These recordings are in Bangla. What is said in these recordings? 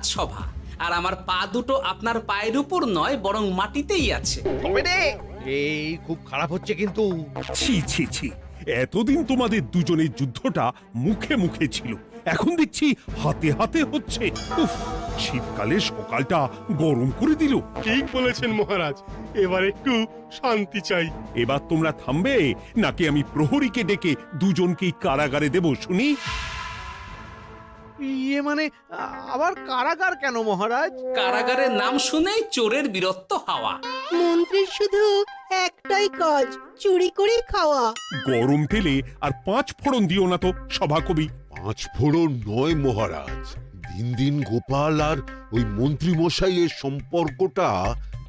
রাজসভা, আর আমার পা দুটো আপনার পায়ের উপর নয় বরং মাটিতেই আছে। তবে রে, এই খুব খারাপ হচ্ছে কিন্তু। ছি ছি ছি, এতদিন তোমাদের দুজনের যুদ্ধটা মুখে মুখে ছিল, এখন দেখছি হাতে হাতে হচ্ছে। উফ, শীতকালে সকালটা গরম করে দিল। ঠিক বলেছেন মহারাজ, এবার একটু শান্তি চাই। এবার তোমরা থামবে নাকি আমি প্রহরীকে ডেকে দুজনকেই কারাগারে দেব শুনি? ইয়ে মানে আবার কারাগার কেন মহারাজ? কারাগারের নাম শুনেই চোরের বীরত্ব হাওয়া। মন্ত্রীর শুধু একটাই কাজ, চুরি করে খাওয়া। গরম তেলে আর 5 ফোড়ন দিও না তো সভাকবি। 5 ফোড়ন নয় মহারাজ, দিন দিন গোপাল আর ওই মন্ত্রী মশাইয়ের সম্পর্কটা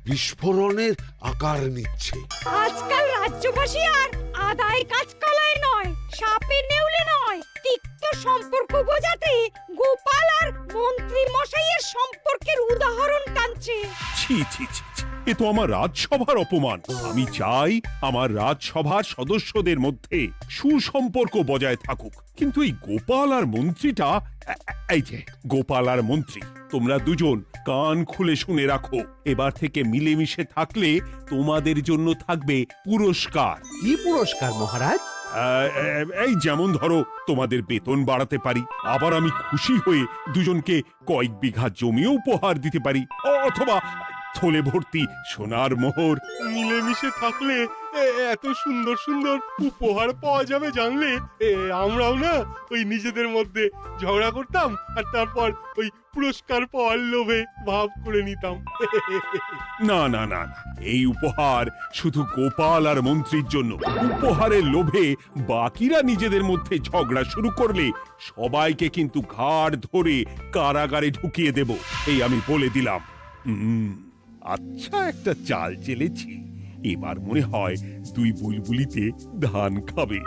বিস্ফোরণের আকার নিচ্ছে। আজকাল রাজ্যবাসী আর আদায় কাজ কলায় নয়, সাপে নেউলে নয়, তিক্ত সম্পর্ক বোঝাতে গোপাল আর মন্ত্রী মশাইয়ের সম্পর্কের উদাহরণ টানছে। ছি ছি ছি ছি, এ তো আমার রাজসভার অপমান। আমি চাই আমার রাজসভার সদস্যদের মধ্যে সুসম্পর্ক বজায় থাকুক, কিন্তু এই গোপাল আর মন্ত্রীটা, এই যে গোপাল আর মন্ত্রী, তোমরা দুজন কান খুলে শুনে রাখো, এবার থেকে মিলেমিশে থাকলে তোমাদের জন্য থাকবে পুরস্কার। কি পুরস্কার মহারাজ? এই যেমন ধরো, তোমাদের বেতন বাড়াতে পারি, আবার আমি খুশি হয়ে দুজনকে কয়েক বিঘা জমিও উপহার দিতে পারি, অথবা থলে ভর্তি সোনার মোহর। মিলেমিশে থাকলে এত সুন্দর সুন্দর উপহার পাওয়া যাবে জানলে আমরাও না ওই নিজেদের মধ্যে ঝগড়া করতাম আর তারপর ওই পুরস্কার পাওয়ার লোভে ভাব করে নিতাম। না না না না, এই উপহার শুধু গোপাল আর মন্ত্রীর জন্য। উপহারের লোভে বাকিরা নিজেদের মধ্যে ঝগড়া শুরু করলে সবাইকে কিন্তু ঘাড় ধরে কারাগারে ঢুকিয়ে দেব, এই আমি বলে দিলাম। আচ্ছা, একটা চাল চেলেছি, এবার মনে হয় দুই বুলবুলিতে ধান খাবে।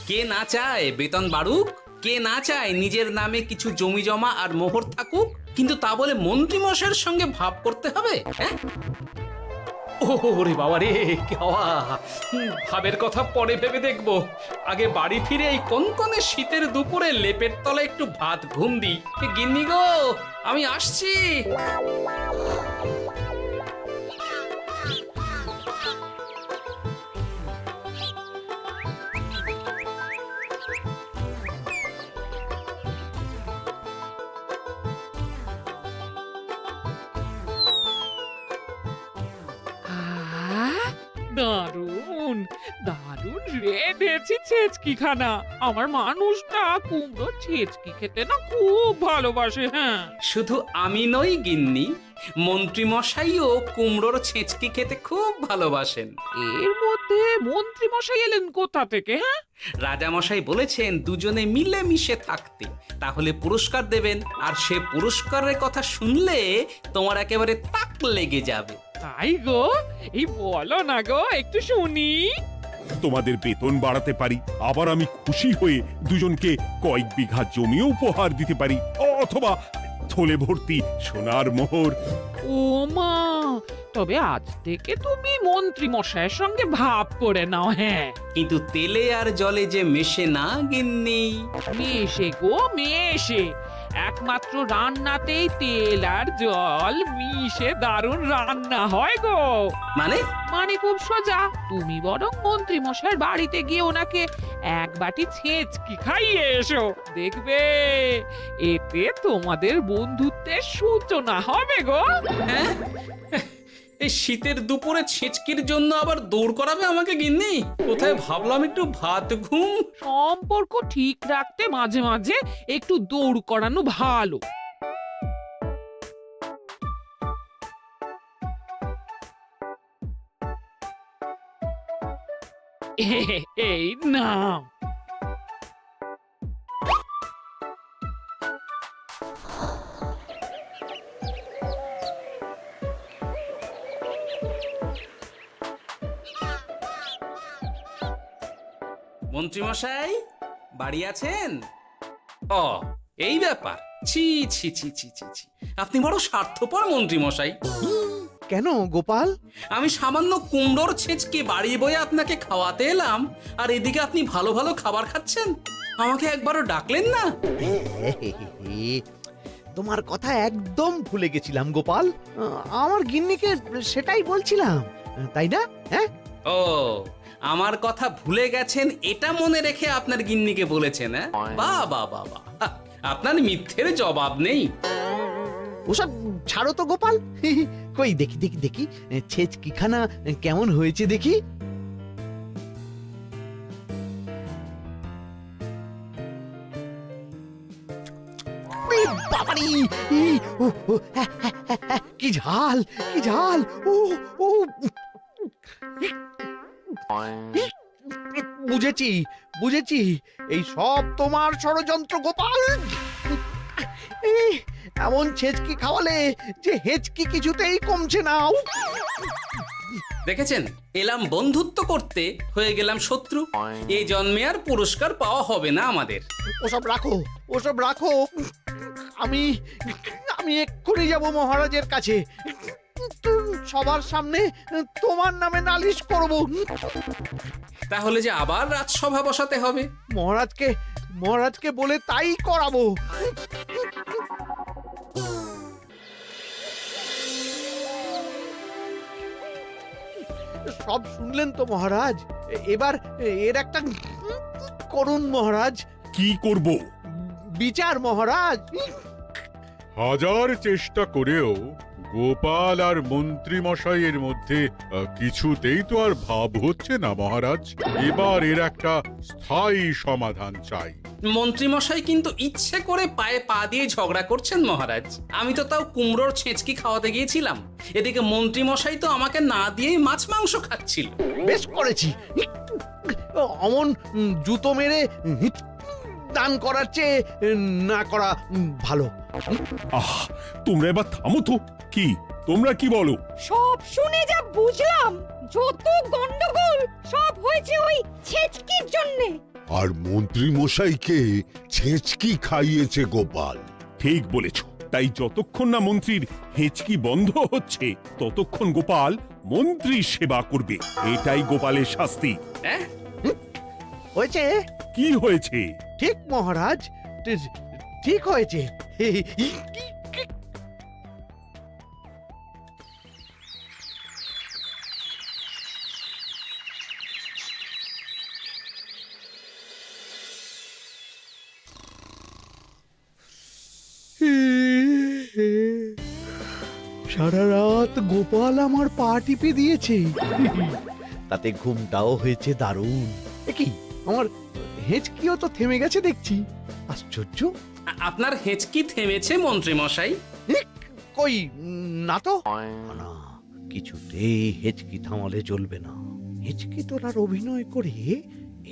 কে না চায় বেতন বাড়ুক? কে না চায় নিজের নামে কিছু জমি জমা আর মোহর থাকুক? কিন্তু তা বলে মন্ত্রী মশাইয়ের সঙ্গে ভাব করতে হবে? হ্যাঁ, ওরে বাবা রে, কি হওয়া! ভাবের কথা পরে ভেবে দেখবো, আগে বাড়ি ফিরে এই কনকনে শীতের দুপুরে লেপের তলায় একটু ভাত ঘুম দিই। গিন্নি গো, আমি আসছি। দারুণ দারুণ রেঁধেছি ছেচকি খানা। আমার মানুষটা কুমড়ো ছেচকি খেতে না খুব ভালোবাসে। হ্যাঁ, শুধু আমি নই গিন্নি, মন্ত্রী মশাইও কুমড়োর ছেঁচকি খেতে খুব ভালোবাসেন। এর মধ্যে মন্ত্রী মশাই এলেন কোথা থেকে? হ্যাঁ, রাজা মশাই বলেছেন দুজনে মিলে মিশে থাকতে, তাহলে পুরস্কার দেবেন, আর সে পুরস্কারের কথা শুনলে তোমার একেবারে তাক লেগে যাবে। তাই গো, এই বলো না গো, একটু শুনি। তোমাদের বেতন বাড়াতে পারি, আবার আমি খুশি হয়ে দুজনকে কয়েক বিঘা জমিও উপহার দিতে পারি, অথবা থলে ভর্তি সোনার মোহর। ও মা, তবে আজ থেকে তুমি মন্ত্রী মশাইয়ের সঙ্গে ভাব করে নাও। হ্যাঁ, কিন্তু তেলে আর জলে যে মেশে না গিন্নি। মেশে গো মেশে, একমাত্র রান্নাতেই তেল আর জল মিশে দারুণ রান্না হয় গো। মানে? মানে খুব সোজা, তুমি বরং মন্ত্রী মশাইয়ের বাড়িতে গিয়ে ওনাকে এক বাটি ছেঁচকি খাইয়ে এসো, দেখবে এতে তোমাদের বন্ধুত্বের সূচনা হবে গো। হ্যাঁ, এই শীতের দুপুরে ছেঁচকির জন্য আবার দৌড় করাবে আমাকে গিন্নি? কোথায় ভাবলাম একটু ভাত ঘুম। সম্পর্ক ঠিক রাখতে মাঝে মাঝে একটু দৌড় করানো ভালো। এই নাও। মন্ত্রী মশাই বাড়ি আছেন? ও, এই ব্যাপার। ছি ছি ছি ছি ছি ছি, আপনি বড় স্বার্থপর মন্ত্রী মশাই। কেন গোপাল? আমি সামান্য কুমড়োর ছেঁচকে বাড়ি বয়ে আপনাকে খাওয়াতে এলাম, আর এদিকে আপনি ভালো ভালো খাবার খাচ্ছেন, আমাকে একবারও ডাকলেন না। তোমার কথা একদম ভুলে গেছিলাম গোপাল। আমার গিন্নিকে সেটাই বলছিলাম, তাই না? হ্যাঁ, ও, আমার কথা ভুলে গেছেন এটা মনে রেখে আপনার গিন্নিকে বলেছেন? হ্যাঁ, বাহ বাহ বাহ বাহ, আপনার মিথ্যের জবাব নেই। ওসব ছাড়ো তো গোপাল। কই দেখি দেখি দেখি ছেচকিখানা কেমন হয়েছে দেখি। বাবারি, কি ঝাল, কি ঝাল! ও ও, বুঝেছি বুঝেছি, এই সব তোমার ষড়যন্ত্র গোপাল। এমন ছেচকি খাওয়ালে যে হেঁচকি কিছুতেই কমছে না। দেখেছেন, এলাম বন্ধুত্ব করতে, হয়ে গেলাম শত্রু। এই জন্মে আর পুরস্কার পাওয়া হবে না আমাদের। ওসব রাখো, ওসব রাখো। আমি আমি এক্ষুনি যাব মহারাজের কাছে, সবার সামনে তোমার নামে নালিশ করব। তাহলে যে আবার রাজসভা বসাতে হবে। মহারাজকে বলে তাই করাবো। সব শুনলেন তো মহারাজ, এবার এর একটা করুন মহারাজ। কি করব? বিচার মহারাজ। হাজার চেষ্টা করেও গোপাল আর মন্ত্রী মশাইয়ের মধ্যে কিছুতেই তো আর ভাব হচ্ছে না মহারাজ। এবার এর একটা স্থায়ী সমাধান চাই। মন্ত্রীমশাই কিন্তু ইচ্ছে করে পায়ে পা দিয়ে ঝগড়া করছেন মহারাজ। আমি তো তাও কুমড়োর ছেঁচকি খাওয়াতে গিয়েছিলাম, এদিকে মন্ত্রীমশাই তো আমাকে না দিয়েই মাছ মাংস খাচ্ছিল। বেশ করেছি, অমন জুতো মেরে দান করার চেয়ে না করা ভালো। আহ, তোমরা এবার থামো তো। কি তোমরা কি বলো? সব শুনে যা বুঝলাম, যত গন্ডগোল সব হয়েছে ওই ছেচকির জন্যে। আর মন্ত্রী মশাইকে ছেঁচকি খাইয়েছে গোপাল। ঠিক বলেছ। তাই যতক্ষণ না মন্ত্রীর হেঁচকি বন্ধ হচ্ছে, ততক্ষণ গোপাল মন্ত্রীর সেবা করবে। এটাই গোপালের শাস্তি। হ্যাঁ, হয়েছে? কি হয়েছে? ঠিক মহারাজ, ঠিক হয়েছে। সারা রাত গোপাল আমার পা টিপে দিয়েছে, তাতে ঘুমটাও হয়েছে দারুণ। কি আমার হেঁচকিও তো থেমে গেছে দেখছি, আশ্চর্য। আপনার হেঁচকি থেমেছে মন্ত্রীমশাই? কই না তো। না, কিছুতেই হেঁচকি থামালে চলবে না। হেঁচকি তোলার অভিনয় করে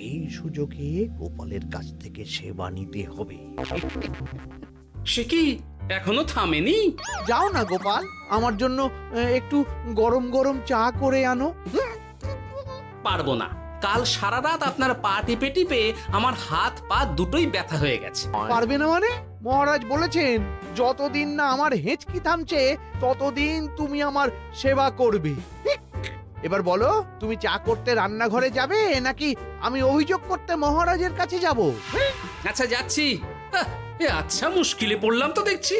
এই সুযোগে গোপালের কাছ থেকে সেবা নিতে হবে। সে কি এখনো থামেনি? যাও না গোপাল, আমার জন্য একটু গরম গরম চা করে আনো। পারবো না, কাল সারা রাত আপনার পা টিপে টিপে আমার হাত পা দুটোই ব্যথা হয়ে গেছে। পারবে না মানে? মহারাজ বলেছেন যতদিন না আমার হেঁচকি থামছে ততদিন তুমি আমার সেবা করবে। এবার বলো, তুমি চা করতে রান্নাঘরে যাবে নাকি আমি অভিযোগ করতে মহারাজের কাছে যাব? আচ্ছা, যাচ্ছি। আচ্ছা, মুশকিলে পড়লাম তো দেখছি।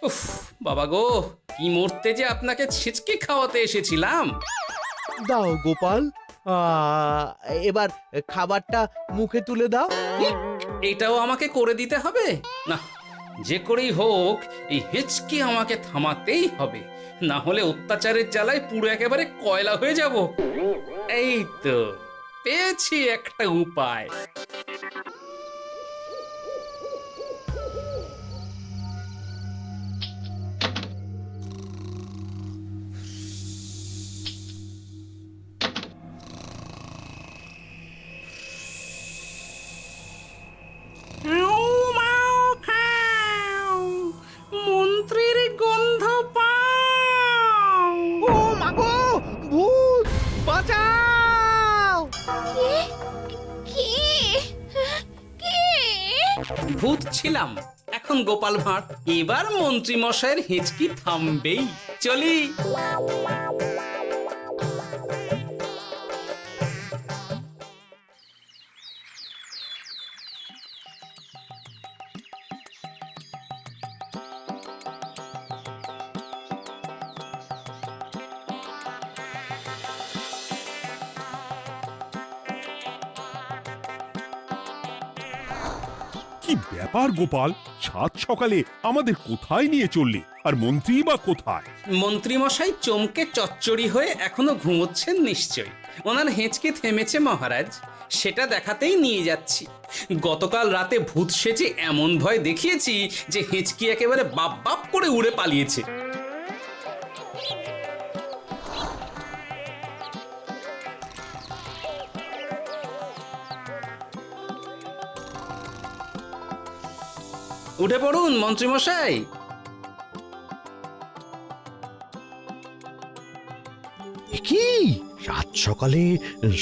উফ, বাবা গো, কি মরতে যে আপনাকে ছেচকি খাওয়াতে এসেছিলাম। দাও গোপাল, এবার খাবারটা মুখে তুলে দাও। এটাও আমাকে করে দিতে হবে? না, যে করেই হোক এই হেঁচকি আমাকে থামাতেই হবে, না হলে অত্যাচারের জ্বালায় পুরো একেবারে কয়লা হয়ে যাব। এই তো পেয়েছি একটা উপায়। ভূত ছিলাম, এখন গোপাল ভাঁড়। এবার মন্ত্রী মশাইয়ের হেঁচকি থামবেই। চলি। কি ব্যাপার গোপাল, সাত সকালে আমাদের কোথায় নিয়ে চললি? আর মন্ত্রী বা কোথায়? মন্ত্রী মশাই চমকে চচ্চড়ি হয়ে এখনো ঘুমোচ্ছেন নিশ্চয়ই। ওনার হেঁচকি থেমেছে মহারাজ, সেটা দেখাতেই নিয়ে যাচ্ছি। গতকাল রাতে ভূত সেজে এমন ভয় দেখিয়েছি যে হেঁচকি একেবারে বাপ বাপ করে উড়ে পালিয়েছে। উঠে পড়ুন মন্ত্রী মশাই। কি সাত সকালে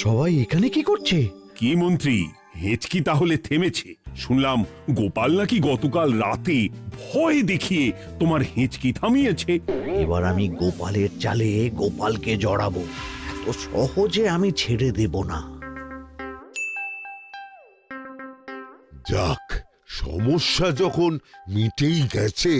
সবাই এখানে কি করছে? কি মন্ত্রী, হেঁচকি তাহলে থেমেছে? শুনলাম গোপাল নাকি গতকাল রাতে ভয় দেখিয়ে তোমার হেঁচকি থামিয়েছে। এবার আমি গোপালের চালে গোপালকে জড়াবো, এত সহজে আমি ছেড়ে দেব না। যাক, সমস্যা যখন মিটেই গেছে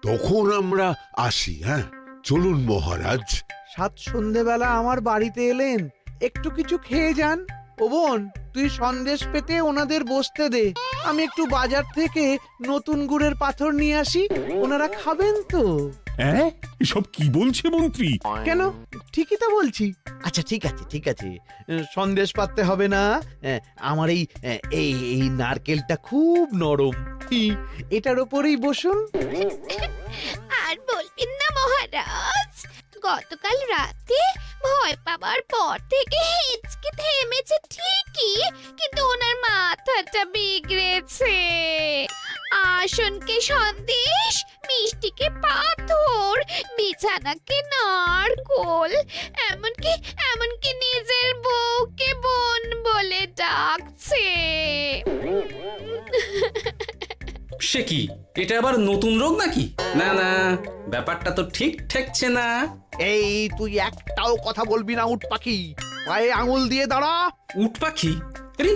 তখন আমরা আসি। হ্যাঁ, চলুন মহারাজ। সাত সন্ধেবেলা আমার বাড়িতে এলেন, একটু কিছু খেয়ে যান। ও বোন, তুই সন্দেশ পেতে ওনাদের বসতে দে, আমি একটু বাজার থেকে নতুন গুড়ের পাথর নিয়ে আসি, ওনারা খাবেন তো। হ্যাঁ, এসব কি বলছে মন্ত্রী? কেন, ঠিকই তো বলছি। আচ্ছা ঠিক আছে ঠিক আছে, সন্দেশ পাততে হবে না। আমার এই এই এই নারকেলটা খুব নরম, এটার ওপরেই বসুন। আর বলবেন না মহারাজ, গতকাল রাতে ভয় পাবার পর থেকে হেঁচকি থেমেছে ঠিকই, কিন্তু ওনার মাথাটা বিগড়েছে। আসনকে সন্দেশ, মিষ্টিকে পাথর, বিছানাকে নারকোল, এমনকি নিজের বউকে বোন বলে ডাকছে। সে কি, এটা আবার নতুন রোগ নাকি? না না, ব্যাপারটা তো ঠিক ঠেকছে না। এই তুই একটাও কথা বলবি না উট পাখি, পায়ে আঙুল দিয়ে দাঁড়া। উট পাখি? আরে,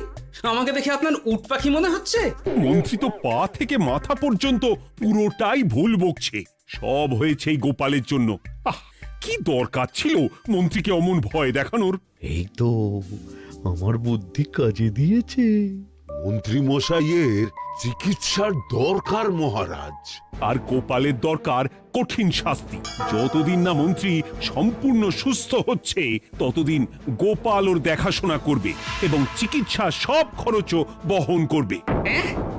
আমাকে দেখে আপনার উট পাখি মনে হচ্ছে? মন্ত্রী তো পা থেকে মাথা পর্যন্ত পুরোটাই ভুল বকছে। সব হয়েছে এই গোপালের জন্য। আহ, কি দরকার ছিল মন্ত্রীকে অমন ভয় দেখানোর? এই তো আমার বুদ্ধি কাজে দিয়েছে। মন্ত্রী মশাইয়ের চিকিৎসার দরকার মহারাজ। আর গোপালের দরকার কঠিন শাস্তি। যতদিন না মন্ত্রী সম্পূর্ণ সুস্থ হচ্ছে ততদিন গোপাল ওর দেখাশোনা করবে এবং চিকিৎসা সব খরচও বহন করবে।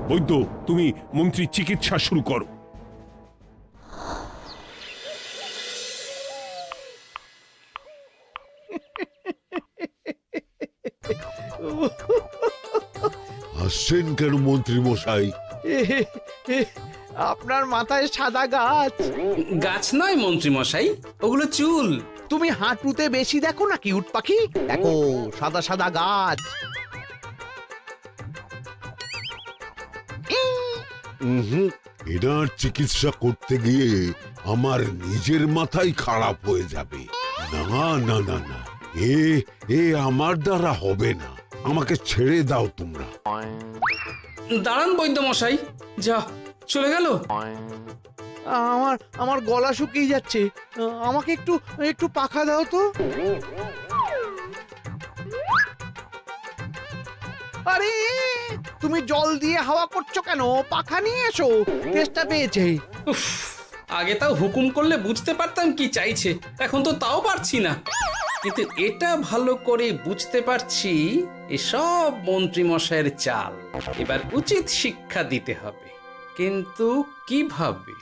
বৈদ্য, তুমি মন্ত্রীর চিকিৎসা শুরু করো। হাসছেন কেন মন্ত্রী মশাই? আপনার মাথায় সাদা গাছ। গাছ নয় মন্ত্রী মশাই, ওগুলো চুল। তুমি হাঁটুতে বেশি দেখো নাকি উট পাখি? দেখো সাদা সাদা গাছ। এনার চিকিৎসা করতে গিয়ে আমার নিজের মাথাই খারাপ হয়ে যাবে। না না না না, এ আমার দ্বারা হবে না। আমাকে ছেড়ে দাও তোমরা। দাঁড়ান বৈদ্য মশাই, যা চলে গেল। আমার গলা শুকিয়ে যাচ্ছে, আমাকে একটু একটু পাখা দাও তো। আরে তুমি জল দিয়ে হাওয়া করছো কেন? পাখা নিয়ে এসো, তেষ্টা পেয়েছে। উফ, আগে তাও হুকুম করলে বুঝতে পারতাম কি চাইছে, এখন তো তাও পারছি না। কিন্তু এটা ভালো করে বুঝতে পারছি এসব মন্ত্রী মশাইয়ের চাল। এবার উচিত শিক্ষা দিতে হবে, কিন্তু কিভাবে?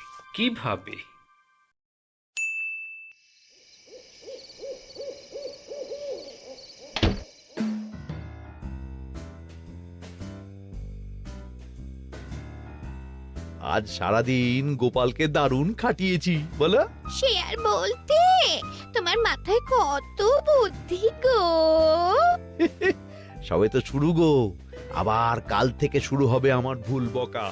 আজ সারাদিন গোপালকে দারুণ খাটিয়েছি, বলো। সে আর বলতে, তোমার মাথায় কত বুদ্ধি গো। সবে তো শুরু গো, আবার কাল থেকে শুরু হবে আমার ভুল বকা।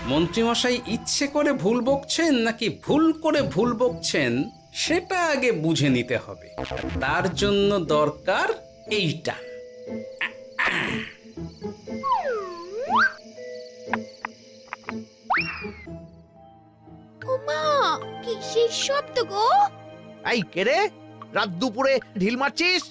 মন্ত্রীমশাই ইচ্ছে করে ভুল বকছেন নাকি ভুল করে ভুল বকছেন সেটা আগে বুঝে নিতে হবে। আর তার জন্য দরকার এইটা। ওমা কিসের শব্দ গো? এই কে রে, রাত দুপুরে ঢিল মারছিস?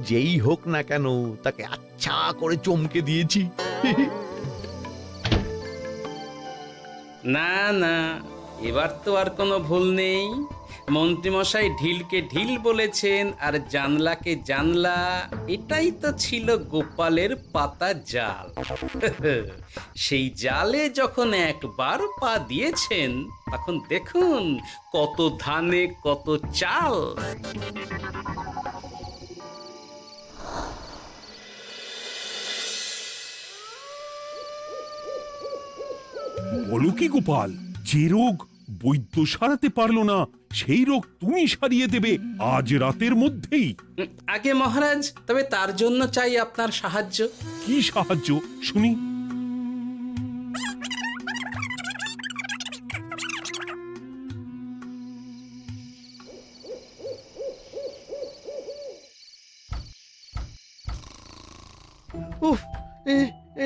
যেই হোক না কেন তাকে আচ্ছা করে চমকে দিয়েছি। না না, এবার তো আর কোনো ভুল নেই। মন্ত্রীমশাই ঢিলকে ঢিল বলেছেন আর জানলাকে জানলা, এটাই তো ছিল গোপালের পাতা জাল। সেই জালে যখন একবার পা দিয়েছেন তখন দেখুন কত ধানে কত চাল। বলো কি গোপাল, যে রোগ বৈদ্য সারাতে পারলো না সেই রোগ তুমি সারিয়ে দেবে আজ রাতের মধ্যেই? আগে মহারাজ, তবে তার জন্য চাই আপনার সাহায্য। কি সাহায্য শুনি? উফ,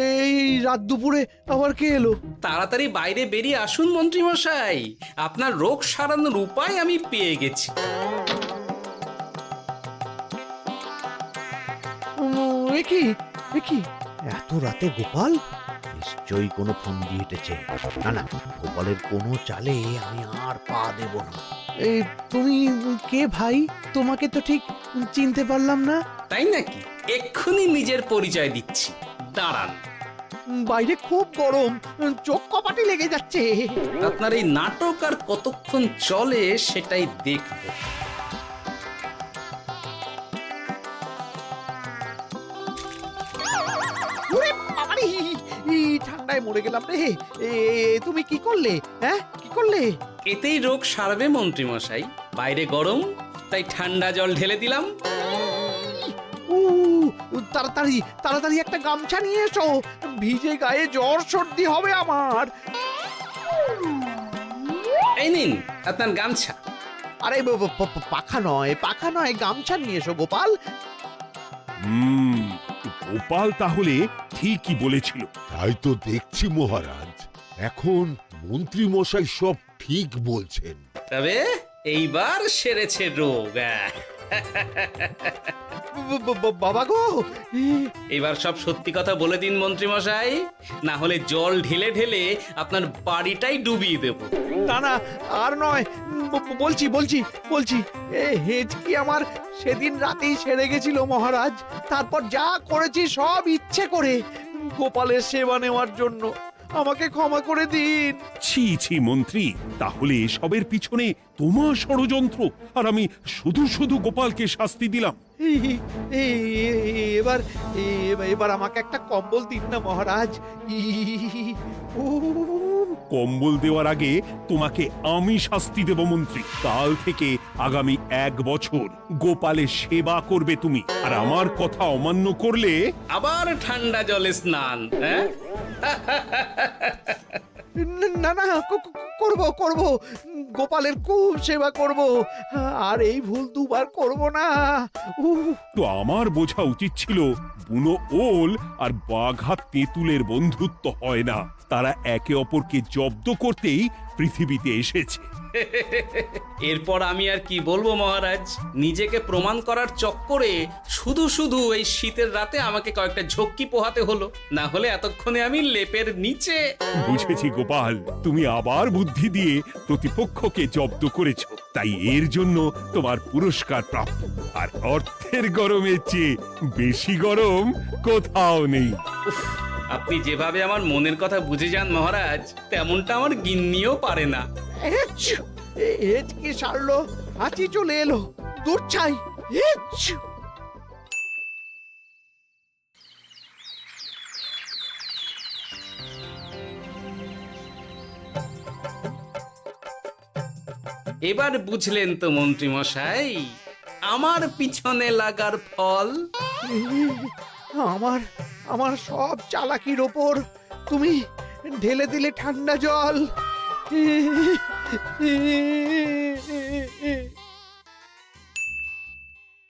এই রাত দুপুরে আবার কে এলো? তাড়াতাড়ি বাইরে বেরিয়ে আসুন মন্ত্রীমশাই, আপনার রোগ সারানোর উপায় আমি পেয়ে গেছি। কি এত রাতে গোপাল? নিশ্চয়ই কোনো ফন্দি হেঁটেছে। না না, গোপালের কোনো চালে আমি আর পা দেব না। তুমি কে ভাই? তোমাকে তো ঠিক চিনতে পারলাম না। তাই নাকি? এক্ষুনি নিজের পরিচয় দিচ্ছি, দাঁড়ান। বাইরে খুব গরম, চোখ কপাটে লেগে যাচ্ছে। আপনার এই নাটক আর কতক্ষণ চলে সেটাই দেখব। ওরে বাবারে, এই ঠান্ডায় মরে গেলাম রে। তুমি কি করলে? হ্যাঁ, কি করলে? এতেই রোগ সারবে মন্ত্রীমশাই। বাইরে গরম, তাই ঠান্ডা জল ঢেলে দিলাম। তাড়াতাড়ি তাড়াতাড়ি একটা গামছা নিয়ে এসো, ভিজে গায়ে জ্বর সর্দি হবে আমার। এই নিন আপনার গামছা। আরে পাখা নয়, পাখা নয়, গামছা নিয়ে এসো গোপাল। গোপাল তাহলে ঠিকই বলেছিল। তাই তো দেখছি মহারাজ, এখন মন্ত্রী মশাই সব ঠিক বলছেন। তবে এইবার সেরেছে রোগ। বাবা গো, এবার সব সত্যি কথা বলে দিন মন্ত্রীমশাই, না হলে জল ঢেলে ঢেলে আপনার বাড়িটাই ডুবিয়ে দেব। না না, আর নয়, বলছি বলছি বলছি হেঁচকি আমার সেদিন রাতেই সেরে গেছিল মহারাজ। তারপর যা করেছি সব ইচ্ছে করে, গোপালের সেবা নেওয়ার জন্য। আমাকে ক্ষমা করে দিন। ছি ছি মন্ত্রী, তাহলে এসবের পিছনে তোমার ষড়যন্ত্র, আর আমি শুধু শুধু গোপালকে শাস্তি দিলাম। এবার এবার আমাকে একটা কম্বল দিন না মহারাজ। কম্বল দেওয়ার আগে তোমাকে আমি শাস্তি দেব মন্ত্রী। কাল থেকে আগামী 1 বছর গোপালের সেবা করবে তুমি, আর আমার কথা অমান্য করলে আবার ঠান্ডা জলে স্নান। হ্যাঁ, না না, করব করব, গোপালের খুব সেবা করব, আর এই ভুল দুবার করব না। তো আমার বোঝা উচিত ছিল বুনো ওল আর বাঘা তেঁতুলের বন্ধুত্ব হয় না, তারা একে অপরকে জব্দ করতেই পৃথিবীতে এসেছে। এরপর আমি আর কি বলবো মহারাজ, নিজেকে প্রমাণ করার চক্করে শুধু শুধু এই শীতের রাতে আমাকে কয়েকটা ঝক্কি পোহাতে হলো, না হলে এতক্ষণে আমি লেপের নিচে। বুঝেছি গোপাল, তুমি আবার বুদ্ধি দিয়ে প্রতিপক্ষকে জব্দ করেছো, তাই এর জন্য তোমার পুরস্কার প্রাপ্য। আর অর্থের গরমের চেয়ে বেশি গরম কোথাও নেই। উফ, আপনি যেভাবে আমার মনের কথা বুঝে যান মহারাজ, তেমনটা আমার গিন্নিও পারে না। কি সারলো, হাঁচি চলে এলো, দূর চাই। এবার বুঝলেন তো মন্ত্রী মশাই আমার পিছনে লাগার ফল? আমার আমার সব চালাকির ওপর তুমি ঢেলে দিলে ঠান্ডা জল।